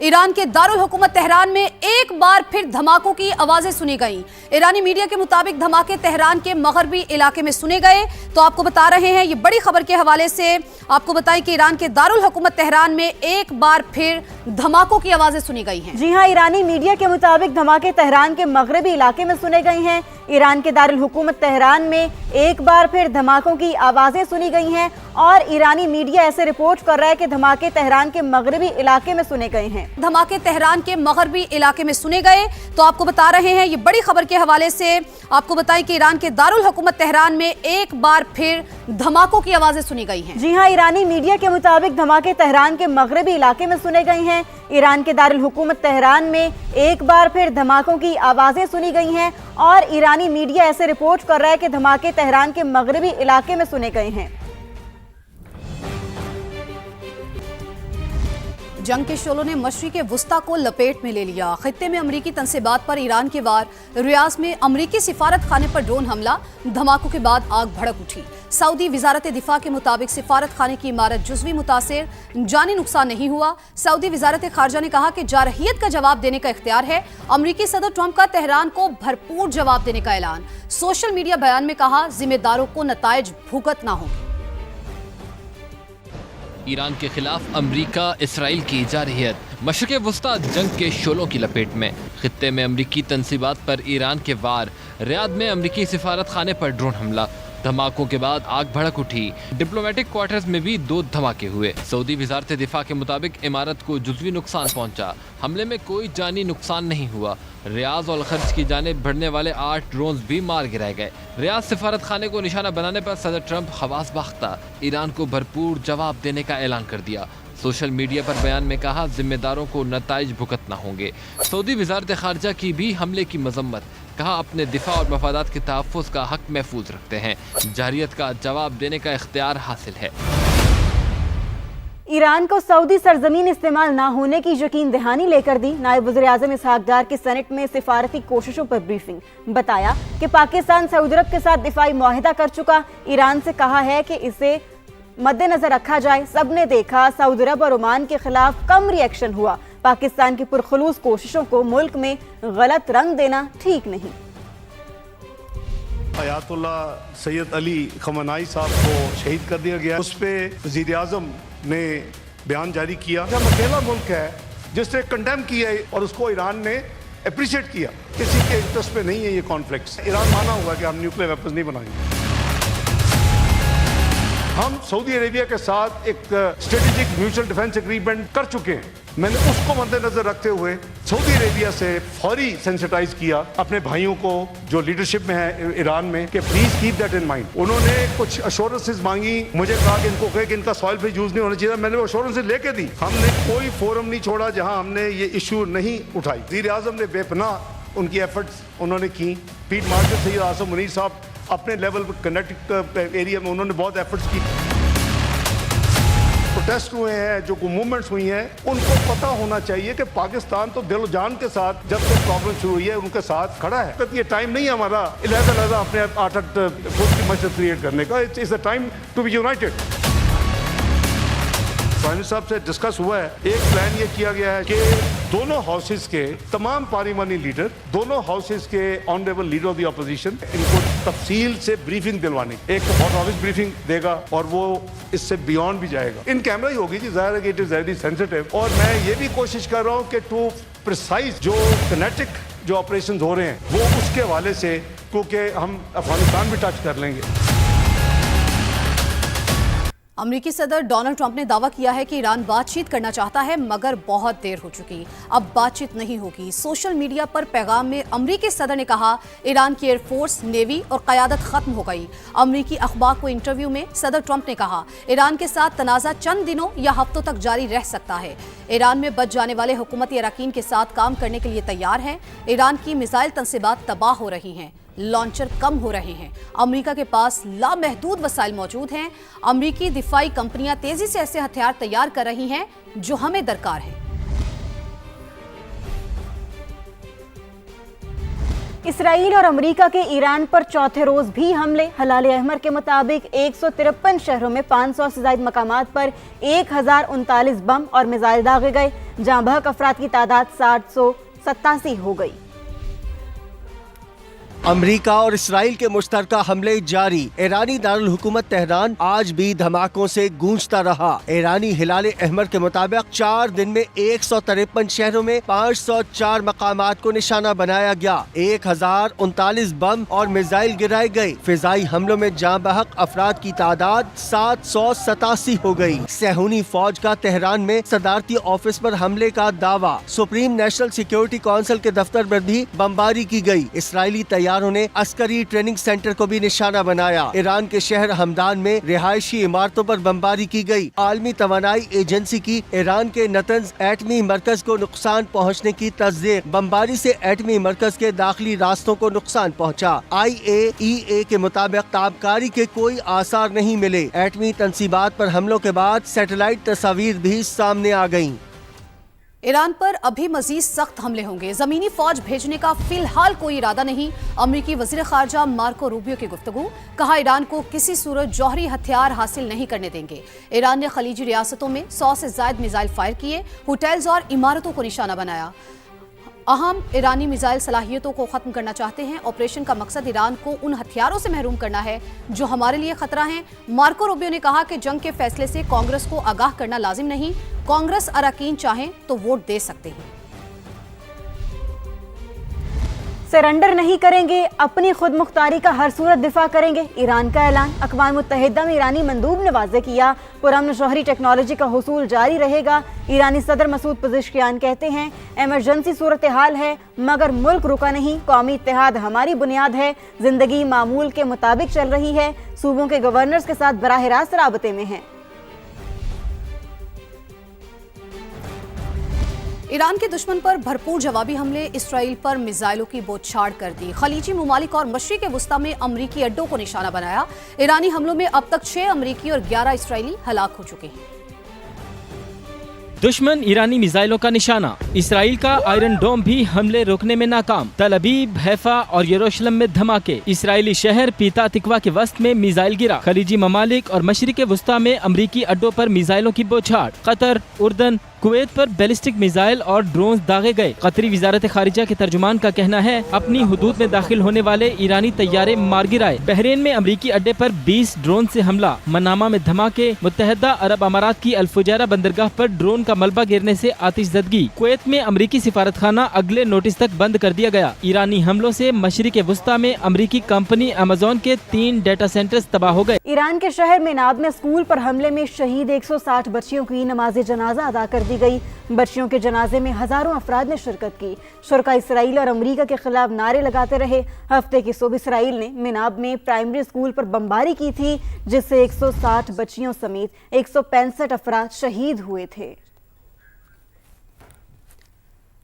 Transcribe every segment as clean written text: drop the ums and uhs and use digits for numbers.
Iran के दारुल हुकूमत Tehran में एक बार फिर धमाकों की आवाजें सुनी गईं। ईरानी मीडिया के मुताबिक धमाके तेहरान के मगरबी इलाके में सुने गए। तो आपको बता रहे हैं, ये बड़ी खबर के हवाले से आपको बताएं कि ईरान के दारुल हुकूमत तेहरान में एक बार फिर धमाकों की आवाजें सुनी गई हैं। जी हां, ईरानी मीडिया के मुताबिक धमाके तेहरान के मगरबी इलाके में सुने गए हैं। ईरान के दारुल हुकूमत तेहरान में एक बार फिर धमाकों की आवाजें सुनी गई हैं और ईरानी मीडिया ऐसे रिपोर्ट कर रहा है कि धमाके तेहरान के मगरबी इलाके में सुने गए हैं। धमाके तेहरान के मगरबी इलाके में सुने गए। तो आपको बता रहे हैं, ये बड़ी खबर के हवाले से आपको बताएं कि ईरान के दारुल हुकूमत तेहरान में एक बार फिर धमाकों की आवाजें सुनी गई हैं। जी हां, ईरानी मीडिया के मुताबिक धमाके तेहरान के मगरबी इलाके में सुने गए हैं। ईरान के दारुल हुकूमत तेहरान में एक बार फिर धमाकों की आवाजें सुनी गई हैं और ईरानी मीडिया ऐसे रिपोर्ट कर रहा है कि धमाके तेहरान के मगरबी इलाके में सुने गए हैं। जंग के शोलों ने मशरिक वुस्ता को लपेट में ले लिया। खित्ते में अमरीकी तंसीबात पर ईरान के वार। रियाज में अमरीकी सिफारत खाने पर ड्रोन हमला। धमाकों के बाद आग भड़क उठी। सऊदी वजारत दिफा के मुताबिक सिफारत खाने की इमारत जुज़वी मुतासिर, जानी नुकसान नहीं हुआ। सऊदी वजारत खारजा ने कहा कि जारहियत का जवाब देने का इख्तियार है। अमरीकी सदर ट्रंप का तेहरान को भरपूर जवाब देने का ऐलान। सोशल मीडिया बयान में कहा, जिम्मेदारों को नताइज भुगतना होंगे। ईरान के खिलाफ अमरीका इसराइल की जारहियत। मशरिक़ वुस्ता जंग के शोलों की लपेट में। खित्ते में अमरीकी तंसीबात पर ईरान के वार। रियाद में अमरीकी सिफारत खाने पर ड्रोन हमला। धमाकों के बाद आग भड़क उठी। डिप्लोमेटिक क्वार्टर्स में भी 2 धमाके हुए। सऊदी वजारत दिफा के मुताबिक इमारत को जुज़वी नुकसान पहुंचा। हमले में कोई जानी नुकसान नहीं हुआ। रियाज और खर्च की जानिब बढ़ने वाले 8 ड्रोन्स भी मार गिराए गए। रियाज सिफारत खाने को निशाना बनाने पर सदर ट्रंप हवास बाख्ता, ईरान को भरपूर जवाब देने का ऐलान कर दिया। सोशल मीडिया पर बयान में कहा, जिम्मेदारों को नताइज भुगतना होंगे। सऊदी वजारत खारजा की भी हमले की मजम्मत। कहा, अपने दिफा और मफादात के तहफ़्फ़ुज़ का हक महफूज रखते हैं। जारहियत का जवाब देने का इख्तियार हासिल है। ईरान को सऊदी सरजमीन इस्तेमाल न होने की यकीन दहानी लेकर दी। नायब वज़ीर-ए-आज़म इसहाक डार की सेनेट में सिफारती कोशिशों पर ब्रीफिंग। बताया कि पाकिस्तान सऊदी अरब के साथ दिफाई मुआहिदा कर चुका। ईरान से कहा है कि इसे मद्देनजर रखा जाए। सबने देखा, सऊदी अरब और ओमान के खिलाफ कम रिएक्शन हुआ। पाकिस्तान की पुरखुलूस कोशिशों को मुल्क में गलत रंग देना ठीक नहीं। अयातुल्लाह सैयद अली खमनाई साहब को शहीद कर दिया गया। उस पर वज़ीर-ए-आज़म ने बयान जारी किया। हम अकेला मुल्क है जिसने कंडेम किया और उसको ईरान ने अप्रिशिएट किया। किसी के इंटरेस्ट पे नहीं है ये कॉन्फ्लिक्ट। ईरान माना हुआ कि हम न्यूक्लियर वेपन्स नहीं बनाएंगे। हम सऊदी अरेबिया के साथ एक स्ट्रेटेजिक म्यूचुअल डिफेंस एग्रीमेंट कर चुके हैं। मैंने उसको मद्देनजर रखते हुए सऊदी अरेबिया से फौरी सेंसिटाइज किया अपने भाइयों को जो लीडरशिप में है ईरान में कि please keep that in mind. उन्होंने कुछ अश्योरेंसेस मांगी, मुझे कहा कि इनको कहे कि इनका सॉइल पे यूज नहीं होना चाहिए। मैंने वो अश्योरेंसेस लेके दी। हमने कोई फोरम नहीं छोड़ा जहां हमने ये इशू नहीं उठाई। वज़ीर-ए-आज़म ने बेपनाह उनकी एफर्ट्स उन्होंने की। फील्ड मार्शल सैयद आसिम मुनीर साहब अपने लेवल पर कनेक्टिक एरिया में उन्होंने बहुत एफर्ट्स की। प्रोटेस्ट हुए हैं, जो मूवमेंट्स हुई हैं, उनको पता होना चाहिए कि पाकिस्तान तो दिल जान के साथ जब से प्रॉब्लम शुरू हुई है उनके साथ खड़ा है। तो ये टाइम नहीं है हमारा इलाका अपने 8 फुट की मस्जिद क्रिएट करने का। It's a time to be united. Prime साहब से डिस्कस हुआ है। एक प्लान ये किया गया है कि दोनों हाउसेस के तमाम पार्लिमानी लीडर, दोनों हाउसेस के honourable leader of the opposition, इनको तफसील से ब्रीफिंग दिलवानी। एक तो हॉट ऑफिस ब्रीफिंग देगा और वो इससे बियॉन्ड भी जाएगा। इन कैमरा ही होगी जी, जाहिर है कि इट इज वेरी सेंसिटिव। और मैं ये भी कोशिश कर रहा हूँ कि टू प्रिसाइज जो किनेटिक जो ऑपरेशन हो रहे हैं वो उसके हवाले से, क्योंकि हम अफगानिस्तान भी टच कर लेंगे। अमेरिकी सदर डोनाल्ड ट्रंप ने दावा किया है कि ईरान बातचीत करना चाहता है, मगर बहुत देर हो चुकी, अब बातचीत नहीं होगी। सोशल मीडिया पर पैगाम में अमेरिकी सदर ने कहा, ईरान की एयरफोर्स, नेवी और क़यादत खत्म हो गई। अमेरिकी अखबार को इंटरव्यू में सदर ट्रंप ने कहा, ईरान के साथ तनाज़ा चंद दिनों या हफ्तों तक जारी रह सकता है। ईरान में बच जाने वाले हुकूमती अरकान के साथ काम करने के लिए तैयार हैं। ईरान की मिसाइल तंसीबात तबाह हो रही हैं, लॉन्चर कम हो रहे हैं। अमेरिका के पास लामहदूद वसाइल मौजूद हैं। अमेरिकी दिफाई कंपनियां तेजी से ऐसे हथियार तैयार कर रही हैं जो हमें दरकार है। इसराइल और अमेरिका के ईरान पर चौथे रोज भी हमले। हलाल अहमर के मुताबिक 153 शहरों में 500 से ज्यादा मकामात पर 1039 बम और मिसाइल दागे गए, जहां बहक अफराद की तादाद 787 हो गई। अमेरिका और इसराइल के मुश्तरका हमले जारी। ईरानी दारुल हुकूमत तेहरान आज भी धमाकों से गूंजता रहा। ईरानी हिलाल अहमर के मुताबिक 4 दिन में 153 शहरों में 504 मकामात को निशाना बनाया गया। 1039 बम और मिसाइल गिराए गए। फिजाई हमलों में जाँ बहक अफराद की तादाद 787 हो गई। सहूनी फौज का तेहरान में सदारती ऑफिस पर हमले का दावा। सुप्रीम नेशनल सिक्योरिटी काउंसिल के दफ्तर पर भी बमबारी की गई। इसराइली तैयारों ने अस्करी ट्रेनिंग सेंटर को भी निशाना बनाया। ईरान के शहर हमदान में रिहायशी इमारतों पर बमबारी की गई। आलमी तवानाई एजेंसी की ईरान के नतंज एटमी मरकज को नुकसान पहुँचने की तस्दीक। बमबारी से एटमी मरकज के दाखिली रास्तों को नुकसान पहुँचा। IAEA के मुताबिक ताबकारी के कोई आसार नहीं मिले। एटमी तंसीबात पर हमलों के बाद सैटेलाइट तस्वीर भी सामने आ गयी। ईरान पर अभी मजीद सख्त हमले होंगे। जमीनी फौज भेजने का फिलहाल कोई इरादा नहीं। अमेरिकी वजीर खारजा मार्को रूबियो की गुफ्तगू। कहा, ईरान को किसी सूरत जौहरी हथियार हासिल नहीं करने देंगे। ईरान ने खलीजी रियासतों में 100 से ज्यादा मिसाइल फायर किए, होटल्स और इमारतों को निशाना बनाया। अहम ईरानी मिसाइल सलाहियतों को खत्म करना चाहते हैं। ऑपरेशन का मकसद ईरान को उन हथियारों से महरूम करना है जो हमारे लिए खतरा हैं। मार्को रूबियो ने कहा कि जंग के फैसले से कांग्रेस को आगाह करना लाजिम नहीं। कांग्रेस अरकान चाहें तो वोट दे सकते हैं। सरेंडर नहीं करेंगे, अपनी खुद मुख्तारी का हर सूरत दिफा करेंगे, ईरान का ऐलान। अक़वाम मुत्तहिदा में ईरानी मंदूब ने वाज़ेह किया, पुरअमन जौहरी टेक्नोलॉजी का हुसूल जारी रहेगा। ईरानी सदर मसूद पज़ेश्कियान कहते हैं, एमरजेंसी सूरत हाल है मगर मुल्क रुका नहीं। कौमी इत्तेहाद हमारी बुनियाद है। जिंदगी मामूल के मुताबिक चल रही है। सूबों के गवर्नर्स के साथ बराह रास्त राबते में हैं। ईरान के दुश्मन पर भरपूर जवाबी हमले। इसराइल पर मिसाइलों की बौछार कर दी। खलीजी ममालिक और मशरिक़ वस्ता में अमरीकी अड्डों को निशाना बनाया। ईरानी हमलों में अब तक 6 अमरीकी और 11 इसराइली हलाक हो चुके हैं। दुश्मन ईरानी मिसाइलों का निशाना। इसराइल का आयरन डोम भी हमले रोकने में नाकाम। तल अबीब, हैफा और यरूशलेम में धमाके। इसराइली शहर पीता तिकवा के वस्त में मिसाइल गिरा। खलीजी ममालिक और मशरिक़ वस्ता में अमरीकी अड्डों पर मिसाइलों की बौछार। कतर, उर्दन, कुवैत पर बैलिस्टिक मिसाइल और ड्रोन दागे गए। कतरी वजारत खारिजा के तर्जुमान का कहना है, अपनी हुदूद में दाखिल होने वाले ईरानी तैयारे मार गिराए। बहरीन में अमरीकी अड्डे पर 20 ड्रोन से हमला। मनामा में धमाके। मुत्तहदा अरब अमारात की अल-फुजैरा बंदरगाह पर ड्रोन का मलबा गिरने से आतिशज़दगी। कुवैत में अमरीकी सिफारतखाना अगले नोटिस तक बंद कर दिया गया। ईरानी हमलों से मशरिक़ वस्ता में अमरीकी कंपनी अमेज़न के 3 डेटा सेंटर्स तबाह हो गए। ईरान के शहर मेनाब में स्कूल पर हमले में शहीद 160 बच्चियों की नमाज जनाजा अदा कर दी गई। बच्चियों के जनाजे में हजारों अफराद ने शिरकत की। शुरका इसराइल और अमेरिका के खिलाफ नारे लगाते रहे। हफ्ते की सुबह इसराइल ने मेनाब में प्राइमरी स्कूल पर बमबारी की थी, जिससे 160 बच्चियों समेत 165 अफराद शहीद हुए थे।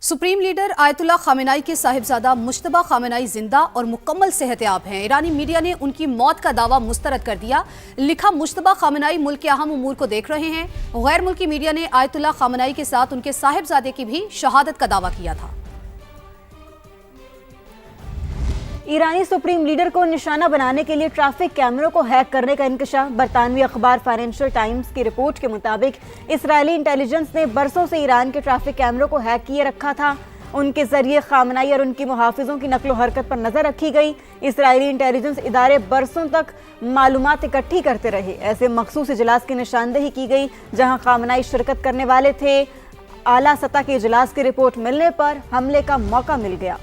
सुप्रीम लीडर आयतुल्लाह खामेनाई के साहिबजादा मुश्तबा खामेनाई जिंदा और मुकम्मल सेहतयाब हैं। ईरानी मीडिया ने उनकी मौत का दावा मुस्तरद कर दिया। लिखा, मुश्तबा खामेनाई मुल्क के अहम उमूर को देख रहे हैं। गैर मुल्की मीडिया ने आयतुल्लाह खामेनाई के साथ उनके साहिबजादे की भी शहादत का दावा किया था। ईरानी सुप्रीम लीडर को निशाना बनाने के लिए ट्रैफिक कैमरों को हैक करने का इंकशाफ। बरतानवी अखबार फाइनेंशियल टाइम्स की रिपोर्ट के मुताबिक इसराइली इंटेलिजेंस ने बरसों से ईरान के ट्रैफिक कैमरों को हैक किए रखा था। उनके जरिए खामनाई और उनकी मुहाफिजों की नकलो हरकत पर नजर रखी गई। इसराइली इंटेलिजेंस इदारे बरसों तक मालूमात इकट्ठी करते रहे। ऐसे मखसूस इजलास की निशानदेही की गई जहां खामनाई शिरकत करने वाले थे। आला सतह के इजलास की रिपोर्ट मिलने पर हमले का मौका मिल गया।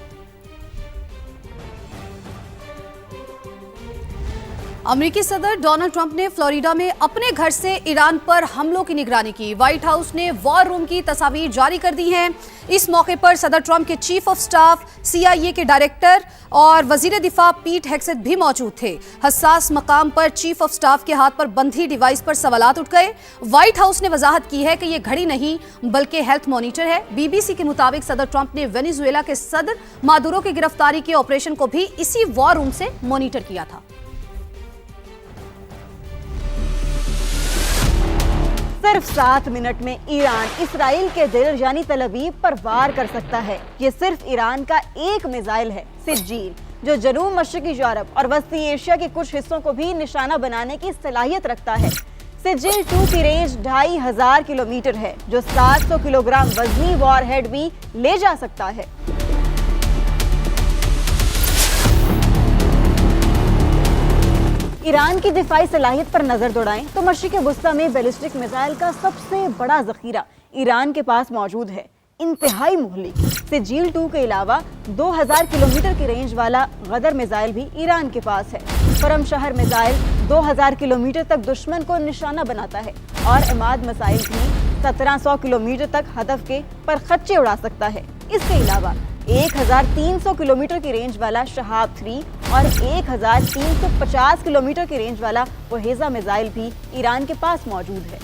अमेरिकी सदर डोनाल्ड ट्रंप ने फ्लोरिडा में अपने घर से ईरान पर हमलों की निगरानी की। व्हाइट हाउस ने वॉर रूम की तस्वीर जारी कर दी हैं। इस मौके पर सदर ट्रंप के चीफ ऑफ स्टाफ, CIA के डायरेक्टर और वजीर दिफा पीट हेग्सेथ भी मौजूद थे। हसास मकाम पर चीफ ऑफ स्टाफ के हाथ पर बंधी डिवाइस पर सवालात उठ गए। व्हाइट हाउस ने वजाहत की है कि यह घड़ी नहीं बल्कि हेल्थ मॉनिटर है। BBC के मुताबिक सदर ट्रंप ने वेनेजुएला के सदर मादुरो की गिरफ्तारी के ऑपरेशन को भी इसी वॉर रूम से मॉनिटर किया था। सिर्फ 7 मिनट में ईरान इसराइल के दिल यानी तल अवीव पर वार कर सकता है। ये सिर्फ ईरान का एक मिसाइल है, सिज्जील, जो जनूब मशरकी यूरोप और वस्ती एशिया के कुछ हिस्सों को भी निशाना बनाने की सलाहियत रखता है। सिज्जील 2 की रेंज 2500 किलोमीटर है, जो 700 किलोग्राम वजनी वॉरहेड भी ले जा सकता है। ईरान की दिफाई सलाहियत पर नजर दौड़ाएं तो मशरिक वस्ता में बैलिस्टिक मिसाइल का सबसे बड़ा जखीरा ईरान के पास मौजूद है, इंतहाई मुहलिक। सिज्जील 2 के अलावा 2000 किलोमीटर की रेंज वाला गदर मिसाइल भी ईरान के पास है। परम शहर मिसाइल 2000 किलोमीटर तक दुश्मन को निशाना बनाता है और इमाद मिसाइल भी 1700 किलोमीटर तक हदफ के पर खच्चे उड़ा सकता है। इसके अलावा 1300 किलोमीटर की रेंज वाला शहाब 3 और 1350 किलोमीटर की रेंज वाला वहेजा मिसाइल भी ईरान के पास मौजूद है।